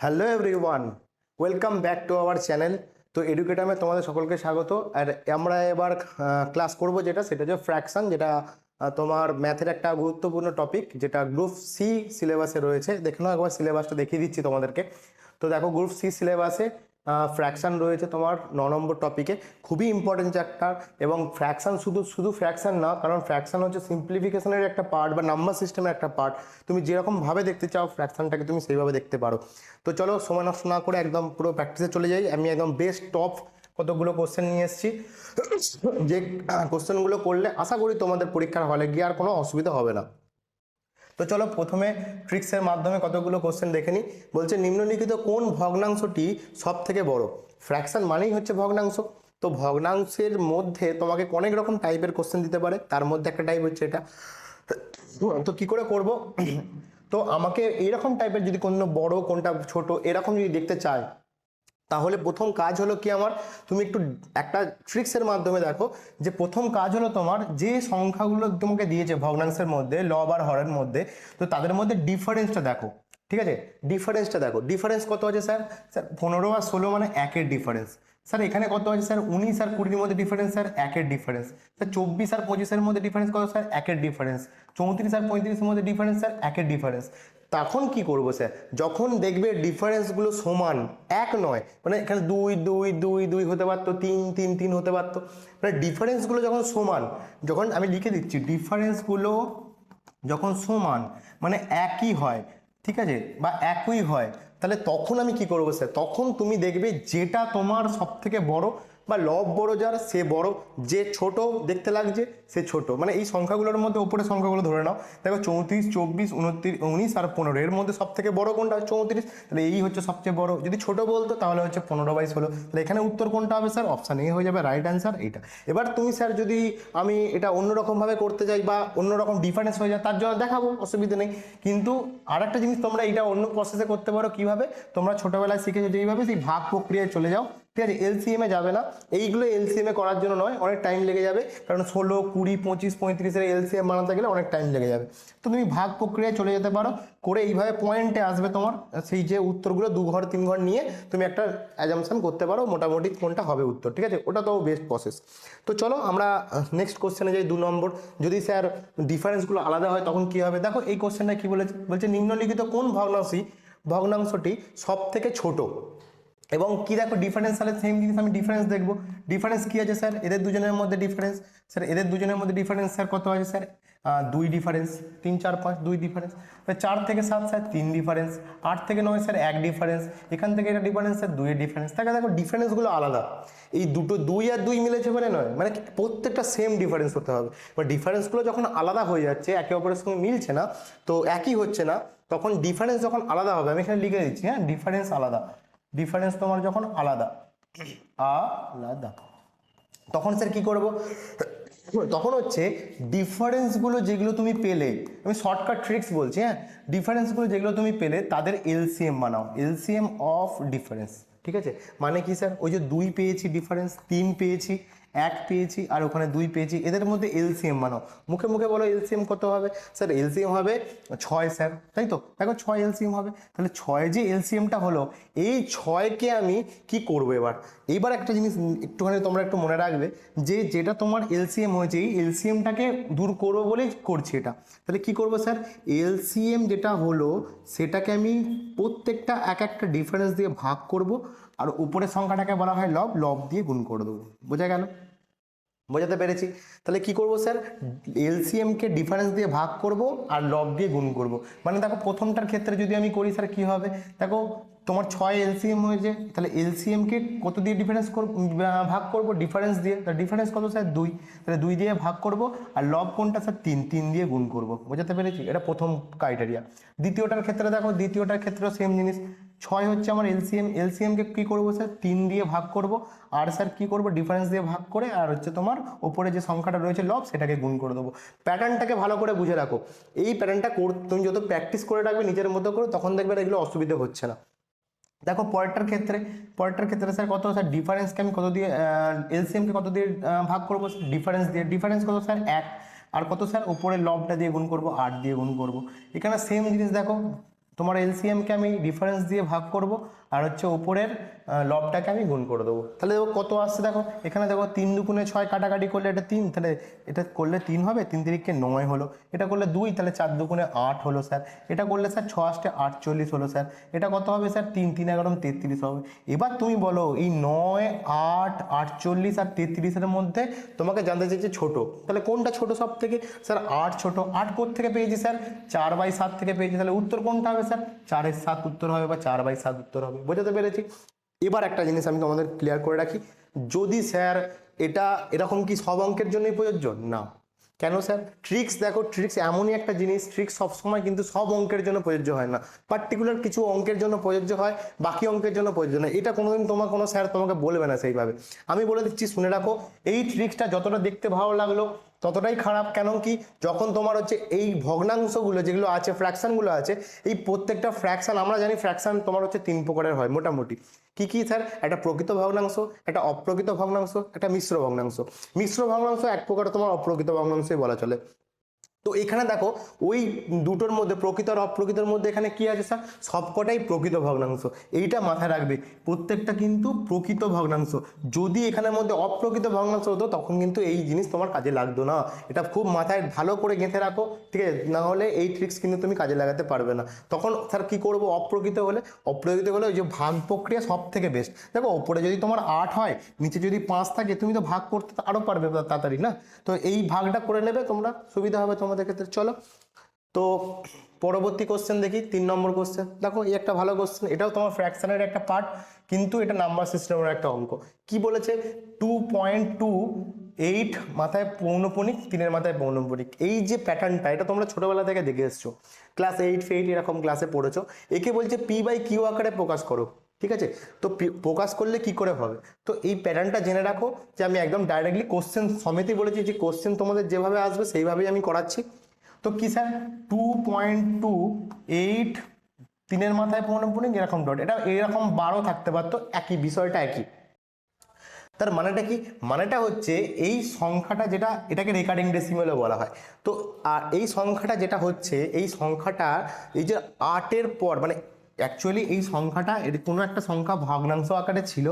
Hello everyone, welcome back to our channel. তো এডুকেটামে তোমাদের সকলকে স্বাগত। আর আমরা এবার ক্লাস করব সেটা হচ্ছে ফ্র্যাকশন, যেটা তোমার ম্যাথের একটা গুরুত্বপূর্ণ টপিক, যেটা গ্রুপ সি সিলেবাসে রয়েছে। দেখে নাও একবার সিলেবাসটা দেখিয়ে দিচ্ছি তোমাদেরকে। তো দেখো, গ্রুপ সি সিলেবাসে ফ্র্যাকশন রয়েছে তোমার 9 নম্বর টপিকে। খুবই ইম্পর্টেন্ট চ্যাপ্টার। এবং ফ্র্যাকশন শুধু শুধু ফ্র্যাকশন না, কারণ ফ্র্যাকশন হচ্ছে সিম্পলিফিকেশনের একটা পার্ট বা নাম্বার সিস্টেমের একটা পার্ট। তুমি যেরকমভাবে দেখতে চাও ফ্র্যাকশনটাকে, তুমি সেইভাবে দেখতে পারো। তো চলো, সময় নষ্ট না করে একদম পুরো প্র্যাকটিসে চলে যাই। আমি একদম বেস্ট টপ কতগুলো কোশ্চেন নিয়ে এসেছি, যে কোশ্চেনগুলো করলে আশা করি তোমাদের পরীক্ষার হলে গিয়ে আর কোনো অসুবিধা হবে না। তো চলো, প্রথমে ট্রিক্সের মাধ্যমে কতগুলো কোশ্চেন দেখে নিই। বলছে নিম্নলিখিত কোন ভগ্নাংশটি সব থেকে বড়? ফ্র্যাকশন মানেই হচ্ছে ভগ্নাংশ। তো ভগ্নাংশের মধ্যে তোমাকে অনেক রকম টাইপের কোশ্চেন দিতে পারে, তার মধ্যে একটা টাইপ হচ্ছে এটা। তো কি করে করব? তো আমাকে এইরকম টাইপের যদি কোনো বড় কোনটা ছোট এরকম যদি দেখতে চায়, তাহলে প্রথম কাজ হলো কি আমার, তুমি একটু একটা ট্রিক্সের মাধ্যমে দেখো। যে প্রথম কাজ হলো তোমার, যে সংখ্যাগুলো তোমাকে দিয়েছে ভগ্নাংশের মধ্যে, লব আর হরের মধ্যে, তো তাদের মধ্যে ডিফারেন্সটা দেখো। ঠিক আছে, ডিফারেন্সটা দেখো। ডিফারেন্স কত আছে স্যার? স্যার 15 আর 16 মানে একের ডিফারেন্স। স্যার এখানে কত আছে স্যার? 19 আর 20-র মধ্যে ডিফারেন্স স্যার একের ডিফারেন্স। স্যার 24 আর 25-এর মধ্যে ডিফারেন্স কত স্যার? একের ডিফারেন্স। 34 আর 35-এর মধ্যে ডিফারেন্স স্যার একের ডিফারেন্স। তখন কি করবো স্যার? যখন দেখবে ডিফারেন্সগুলো সমান, এক নয়, মানে এখানে 2 2 2 2 হতে পারতো, 3 3 3 হতে পারতো, মানে ডিফারেন্সগুলো যখন সমান, যখন আমি লিখে দিচ্ছি ডিফারেন্সগুলো যখন সমান মানে একই হয়, ঠিক আছে, বা একই হয়, তাহলে তখন আমি কি করবো স্যার? তখন তুমি দেখবে যেটা তোমার সব থেকে বড় বা লব বড় যার সে বড়, যে ছোট দেখতে লাগছে সে ছোট। মানে এই সংখ্যাগুলোর মধ্যে উপরের সংখ্যাগুলো ধরে নাও। দেখো 34 24 29 19 আর 15, এর মধ্যে সব থেকে বড় কোনটা? 34। তাহলে এই হচ্ছে সবচেয়ে বড়। যদি ছোট বলতো তাহলে হচ্ছে 15/16। তাহলে এখানে উত্তর কোনটা হবে স্যার? অপশান এ হয়ে যাবে রাইট অ্যান্সার এইটা। এবার তুমি স্যার যদি আমি এটা অন্যরকমভাবে করতে চাই বা অন্যরকম ডিফারেন্স হয়ে যায়, তার জন্য দেখাবো, অসুবিধা নেই। কিন্তু আরেকটা জিনিস, তোমরা এটা অন্য প্রসেসে করতে পারো। কিভাবে? তোমরা ছোটবেলায় শিখেছো যেইভাবে, সেই ভাগ প্রক্রিয়ায় চলে যাও। ঠিক আছে, এলসিএম এ যাবে না। এইগুলো এলসিএম এ করার জন্য নয়, অনেক টাইম লেগে যাবে, কারণ 16 20 25 35-এর এলসিএম বানাতে গেলে অনেক টাইম লেগে যাবে। তো তুমি ভাগ প্রক্রিয়ায় চলে যেতে পারো, করে এইভাবে পয়েন্টে আসবে তোমার সেই যে উত্তরগুলো, 2 ঘর 3 ঘর নিয়ে তুমি একটা অ্যাজাম্পশন করতে পারো মোটামুটি কোনটা হবে উত্তর। ঠিক আছে, ওটা তো বেস্ট প্রসেস। তো চলো আমরা নেক্সট কোশ্চেনে যাই, 2 নম্বর। যদি স্যার ডিফারেন্সগুলো আলাদা হয় তখন কি হবে? দেখো এই কোশ্চেনটা কি বলেছে, বলছে নিম্নলিখিত কোন ভগ্নাংশটি সব থেকে ছোট? এবং কি দেখো ডিফারেন্স, তাহলে সেম জিনিস আমি ডিফারেন্স দেখবো। ডিফারেন্স কি আছে স্যার? এদের দুজনের মধ্যে ডিফারেন্স। স্যার এদের দুজনের মধ্যে ডিফারেন্স স্যার কত আছে স্যার? 2 ডিফারেন্স। 3 4 5 2 ডিফারেন্স। 4 থেকে 7 স্যার 3 ডিফারেন্স। 8 থেকে 9 স্যার 1 ডিফারেন্স। এখান থেকে এটা ডিফারেন্স স্যার 2 এর ডিফারেন্স। তাকে দেখো ডিফারেন্সগুলো আলাদা। এই দুটো 2 আর 2 মিলেছে মানে নয়, মানে প্রত্যেকটা সেম ডিফারেন্স হতে হবে। বা ডিফারেন্সগুলো যখন আলাদা হয়ে যাচ্ছে, একে অপরের সঙ্গে মিলছে না, তো একই হচ্ছে না, তখন ডিফারেন্স যখন আলাদা হবে, আমি এখানে লিখে দিচ্ছি, হ্যাঁ, ডিফারেন্স আলাদা। ডিফারেন্স তোমার যখন আলাদা আলাদা, তখন স্যার কি করব? তখন হচ্ছে ডিফারেন্সগুলো যেগুলো তুমি পেলে, আমি শর্টকাট ট্রিক্স বলছি, হ্যাঁ, ডিফারেন্সগুলো যেগুলো তুমি পেলে তাদের এলসিএম বানাও। LCM of difference. ঠিক আছে, মানে কি স্যার? ওই যে 2 পেয়েছি ডিফারেন্স, 3 পেয়েছি, 1 পেয়েছি, আর ওখানে 2 পেয়েছি, এদের মধ্যে এলসিএম বানাও। মুখে মুখে বলো এলসিএম কত হবে? স্যার এলসিএম হবে 6 স্যার, তাই তো? দেখো 6 এলসিএম হবে। তাহলে 6 যে এলসিএমটা হলো, এই 6কে আমি কি করবো এবার? এইবার একটা জিনিস একটুখানি তোমরা একটু মনে রাখবে, যে যেটা তোমার এলসিএম হয়েছে, এই এলসিএমটাকে দূর করবো বলেই করছি এটা। তাহলে কি করবো স্যার? এলসিএম যেটা হলো সেটাকে আমি প্রত্যেকটা এক একটা ডিফারেন্স দিয়ে ভাগ করব, আর উপরের সংখ্যাটাকে বলা হয় লব, লব দিয়ে গুণ করে দেবো। বোঝা গেল? বোঝাতে পেরেছি? তাহলে কি করব স্যার? এলসিএম কে ডিফারেন্স দিয়ে ভাগ করব আর লব দিয়ে গুণ করব। মানে দেখো প্রথমটার ক্ষেত্রে যদি আমি করি স্যার কি হবে? দেখো তোমার 6 এলসিএম হয়েছে, তাহলে এলসিএম কে কত দিয়ে ডিফারেন্স ভাগ করব? ডিফারেন্স দিয়ে। তাহলে ডিফারেন্স কত স্যার? 2। তাহলে 2 দিয়ে ভাগ করব, আর লব কোনটা স্যার? 3, 3 দিয়ে গুণ করব। বোঝাতে পেরেছি? এটা প্রথম ক্রাইটেরিয়া। দ্বিতীয়টার ক্ষেত্রে দেখো, দ্বিতীয়টার ক্ষেত্রেও সেম জিনিস। 6 হচ্ছে আমার এলসিএম, এলসিএমকে কি করব স্যার? 3 দিয়ে ভাগ করব, আর স্যার কি করব? ডিফারেন্স দিয়ে ভাগ করে, আর হচ্ছে তোমার ওপরে যে সংখ্যাটা রয়েছে লব, সেটাকে গুণ করে দেবো। প্যাটার্নটাকে ভালো করে বুঝে রাখো। এই প্যাটার্নটা তুমি যত প্র্যাকটিস করে রাখবে নিজের মতো করে, তখন দেখবে এগুলো অসুবিধা হচ্ছে না। দেখো পরেরটার ক্ষেত্রে স্যার কত স্যার? ডিফারেন্সকে আমি কত দিয়ে, এলসিএমকে কত দিয়ে ভাগ করবো? ডিফারেন্স দিয়ে। ডিফারেন্স কত স্যার? 1। আর কত স্যার? উপরে লবটা দিয়ে গুণ করব, 8 দিয়ে গুণ করব। এখানে সেম জিনিস দেখো, তোমার এলসিএমকে আমি ডিফারেন্স দিয়ে ভাগ করব, আর হচ্ছে উপরের লবটাকে আমি গুণ করে দেবো। তাহলে দেখো কত আসছে, দেখো এখানে দেখো 3 দুগুণে 6 কাটাকাটি করলে এটা 3, তাহলে এটা করলে 3 হবে, 3 তিরিকে 9 হলো, এটা করলে 2, তাহলে 4 দুগুণে 8 হলো স্যার, এটা করলে স্যার 6 আষ্টে 48 হলো স্যার, এটা কত হবে স্যার 3 3 11 33 হবে। এবার তুমি বলো এই 9 8 48 আর 33-এর মধ্যে তোমাকে জানতে চাইছে ছোট, তাহলে কোনটা ছোট সব থেকে? স্যার 8 ছোট। 8 কোথা থেকে পেয়েছি স্যার? 4/7 থেকে পেয়েছি, তাহলে উত্তর কোনটা হবে স্যার? 4/7 উত্তর হবে, বা 4/7 উত্তর হবে। বোঝাতে পেরেছি? এবার একটা জিনিস আমি তোমাদের ক্লিয়ার করে রাখি, যদি স্যার এটা এরকম কি সব অঙ্কের জন্যই প্রযোজ্য? না। কেন স্যার? ট্রিক্স দেখো, ট্রিক্স এমনই একটা জিনিস, ট্রিক্স সবসময় কিন্তু সব অঙ্কের জন্য প্রযোজ্য হয় না, পার্টিকুলার কিছু অঙ্কের জন্য প্রযোজ্য হয়, বাকি অঙ্কের জন্য প্রযোজ্য নয়। এটা কোনোদিন তোমার কোনো স্যার তোমাকে বলবে না সেইভাবে। আমি বলে দিচ্ছি, শুনে রাখো, এই ট্রিক্সটা যতটা দেখতে ভালো লাগলো ততটাই খারাপ। কেন কি, যখন তোমার হচ্ছে এই ভগ্নাংশগুলো যেগুলো আছে, ফ্র্যাকশনগুলো আছে, এই প্রত্যেকটা ফ্র্যাকশন আমরা জানি ফ্র্যাকশন তোমার হচ্ছে 3 প্রকারের হয় মোটামুটি। কি কি স্যার? একটা প্রকৃত ভগ্নাংশ, একটা অপ্রকৃত ভগ্নাংশ, একটা মিশ্র ভগ্নাংশ। মিশ্র ভগ্নাংশ এক প্রকার তোমার অপ্রকৃত ভগ্নাংশই বলা চলে। তো এখানে দেখো ওই দুটোর মধ্যে, প্রকৃত আর অপ্রকৃতর মধ্যে এখানে কি আছে স্যার? সবকটাই প্রকৃত ভগ্নাংশ। এইটা মাথায় রাখবে, প্রত্যেকটা কিন্তু প্রকৃত ভগ্নাংশ। যদি এখানের মধ্যে অপ্রকৃত ভগ্নাংশ হতো তখন কিন্তু এই জিনিস তোমার কাজে লাগতো না। এটা খুব মাথায় ভালো করে গেঁথে রাখো, ঠিক আছে? না হলে এই ট্রিক্স কিন্তু তুমি কাজে লাগাতে পারবে না। তখন স্যার কি করবো? অপ্রকৃত হলে ওই যে ভাগ প্রক্রিয়া সব থেকে বেস্ট। দেখো ওপরে যদি তোমার 8 হয়, নিচে যদি 5 থাকে, তুমি তো ভাগ করতে আরো পারবে তাড়াতাড়ি না? তো এই ভাগটা করে নেবে তোমরা, সুবিধা হবে তোমাদের ক্ষেত্রে। চলো তো পরবর্তী কোশ্চেন দেখি, 3 নম্বর কোশ্চেন। দেখো এই একটা ভালো কোশ্চেন, এটাও তোমার ফ্র্যাকশনের একটা পার্ট, কিন্তু এটা নাম্বার সিস্টেমের একটা অঙ্ক। কি বলেছে? 2.28 মাথায় পৌনঃপুনিক, 3-এর মাথায় পৌনঃপুনিক। এই যে প্যাটার্নটা, এটা তোমরা ছোটবেলা থেকে দেখে এসছো, ক্লাস 8 ফেইট এরকম ক্লাসে পড়েছো। একে বলছে P/Q আকারে প্রকাশ করো, ঠিক আছে? তো প্রকাশ করলে কি করে হবে? তো এই প্যাটার্নটা জেনে রাখো, যে আমি একদম ডাইরেক্টলি কোশ্চেন সমেতই বলেছি, যে কোশ্চেন তোমাদের যেভাবে আসবে সেইভাবেই আমি করাচ্ছি। তো কি স্যার? 2.28 3-এর মাথায় পৌনঃপুনিক এরকম ডট, এটা এরকম 12 থাকতে পারতো, একই বিষয়টা একই। তার মানেটা কি? মানেটা হচ্ছে এই সংখ্যাটা যেটা, এটাকে রেকারিং ডেসিমেলও বলা হয়। তো আর এই সংখ্যাটা যেটা হচ্ছে, এই সংখ্যাটা এই যে 8-এর পর, মানে অ্যাকচুয়ালি এই সংখ্যাটা এর কোনো একটা সংখ্যা ভগ্নাংশ আকারে ছিল,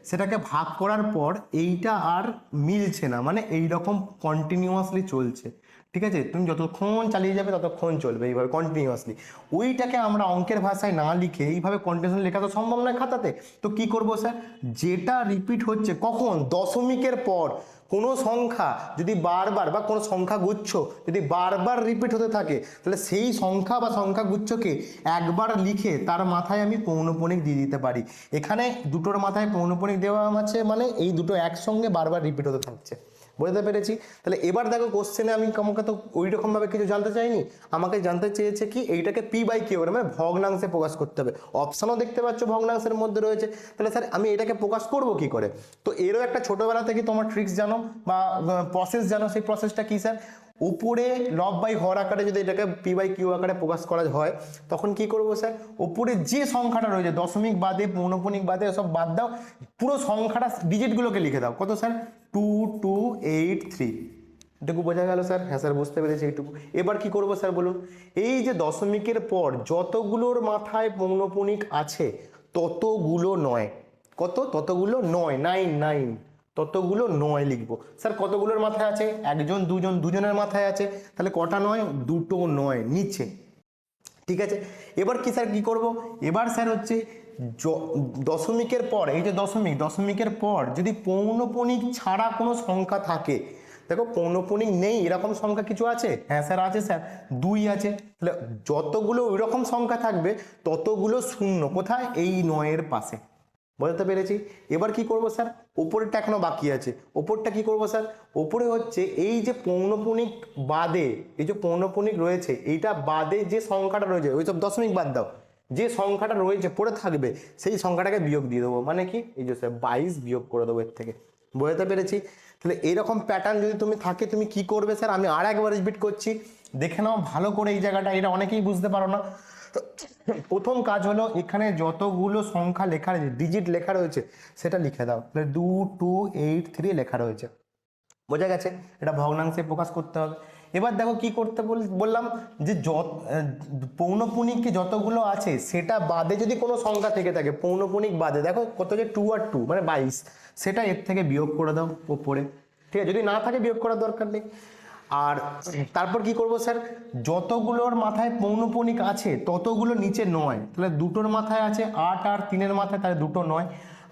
সেটাকে ভাগ করার পর এইটা আর মিলছে না, মানে এইরকম কন্টিনিউয়াসলি চলছে, ঠিক আছে? তুমি যতক্ষণ চালিয়ে যাবে ততক্ষণ চলবে এইভাবে কন্টিনিউয়াসলি। ওইটাকে আমরা অঙ্কের ভাষায় না লিখে এইভাবে কন্টিনিউয়াসলি লেখা তো সম্ভব নয় খাতাতে। তো কি করব স্যার? যেটা রিপিট হচ্ছে কখন? দশমিকের পর কোনো সংখ্যা যদি বারবার, বা কোনো সংখ্যা গুচ্ছ যদি বারবার রিপিট হতে থাকে, তাহলে সেই সংখ্যা বা সংখ্যা গুচ্ছকে একবার লিখে তার মাথায় আমি পৌনঃপুনিক দিয়ে দিতে পারি। এখানে দুটোর মাথায় পৌনঃপুনিক দেওয়া আছে, মানে এই দুটো একসঙ্গে বারবার রিপিট হতে থাকছে। বুঝতে পেরেছি? তাহলে এবার দেখো কোশ্চেনে আমি আমাকে তো ওই রকম ভাবে কিছু জানতে চাইনি, আমাকে জানতে চেয়েছে কি এইটাকে P/Q করে, মানে ভগ্নাংশে প্রকাশ করতে হবে। অপশনও দেখতে পাচ্ছ ভগ্নাংশের মধ্যে রয়েছে, তাহলে স্যার আমি এটাকে প্রকাশ করব কি করে? তো এরও একটা ছোটবেলা থেকে তোমার ট্রিক্স জানো বা প্রসেস জানো। সেই প্রসেসটা কি স্যার? উপরে লব বাই হর আকারে যদি এটাকে P/Q আকারে প্রকাশ করা হয়, তখন কি করবো স্যার? উপরে যে সংখ্যাটা রয়েছে, দশমিক বাদে পৌনঃপুনিক বাদে সব বাদ দাও, পুরো সংখ্যাটা ডিজিটগুলোকে লিখে দাও। কত স্যার? 2283। এটুকু বোঝা গেল স্যার? হ্যাঁ স্যার বুঝতে পেরেছি এইটুকু। এবার কি করবো স্যার বলুন? এই যে দশমিকের পর যতগুলোর মাথায় পৌনঃপুনিক আছে ততগুলো নয়, কত? ততগুলো নয়, 9 ততগুলো 9 লিখবো। স্যার কতগুলোর মাথায় আছে? একজন দুজন, দুজনের মাথায় আছে, তাহলে কটা নয়? দুটো নয় নিচে, ঠিক আছে? এবার কি স্যার কি করব? এবার স্যার হচ্ছে দশমিকের পর, এই যে দশমিকের পর যদি পৌনঃপুনিক ছাড়া কোনো সংখ্যা থাকে, দেখো পৌনঃপুনিক নেই এরকম সংখ্যা কিছু আছে? হ্যাঁ স্যার আছে স্যার, 2 আছে। তাহলে যতগুলো ওই রকম সংখ্যা থাকবে ততগুলো শূন্য কোথায়? এই 9-এর পাশে। বুঝতে পেরেছি? এবার কি করব স্যার? উপরেরটা এখনো বাকি আছে, ওপরটা কি করব স্যার? ওপরে হচ্ছে এই যে পৌনঃপুনিক বাদে, এই যে পৌনঃপুনিক রয়েছে এইটা বাদে যে সংখ্যাটা রয়েছে, ওই সব দশমিক বাদ দাও, যে সংখ্যাটা রয়েছে পড়ে থাকবে সেই সংখ্যাটাকে বিয়োগ দিয়ে দেবো। মানে কি? এই যে স্যার 22 বিয়োগ করে দেবো এর থেকে। বুঝতে পেরেছি? তাহলে এরকম প্যাটার্ন যদি তুমি থাকে, তুমি কি করবে স্যার? আমি আর একবার রিপিট করছি, দেখে নাও ভালো করে এই জায়গাটা, এটা অনেকেই বুঝতে পারো না। তো প্রথম কাজ হলো, এখানে যতগুলো সংখ্যা লেখা রয়েছে, ডিজিট লেখা রয়েছে, সেটা লিখে দাও। তাহলে 2283 লেখা রয়েছে, বোঝা গেছে? এটা ভগ্নাংশে প্রকাশ করতে হবে। এবার দেখো কি করতে বললাম যে পৌনপুণিক যতগুলো আছে সেটা বাদে যদি কোনো সংখ্যা থেকে থাকে, পৌনপুণিক বাদে, দেখো কত যে 2 আর 2 মানে 22, সেটা এর থেকে বিয়োগ করে দাও ওপরে, ঠিক আছে? যদি না থাকে বিয়োগ করার দরকার নেই। আর তারপর কি করব স্যার, যতগুলোর মাথায় পৌনপুণিক আছে ততগুলো নিচে নয়, তাহলে দুটোর মাথায় আছে 8 আর 3-এর মাথায়, তাহলে দুটো নয়।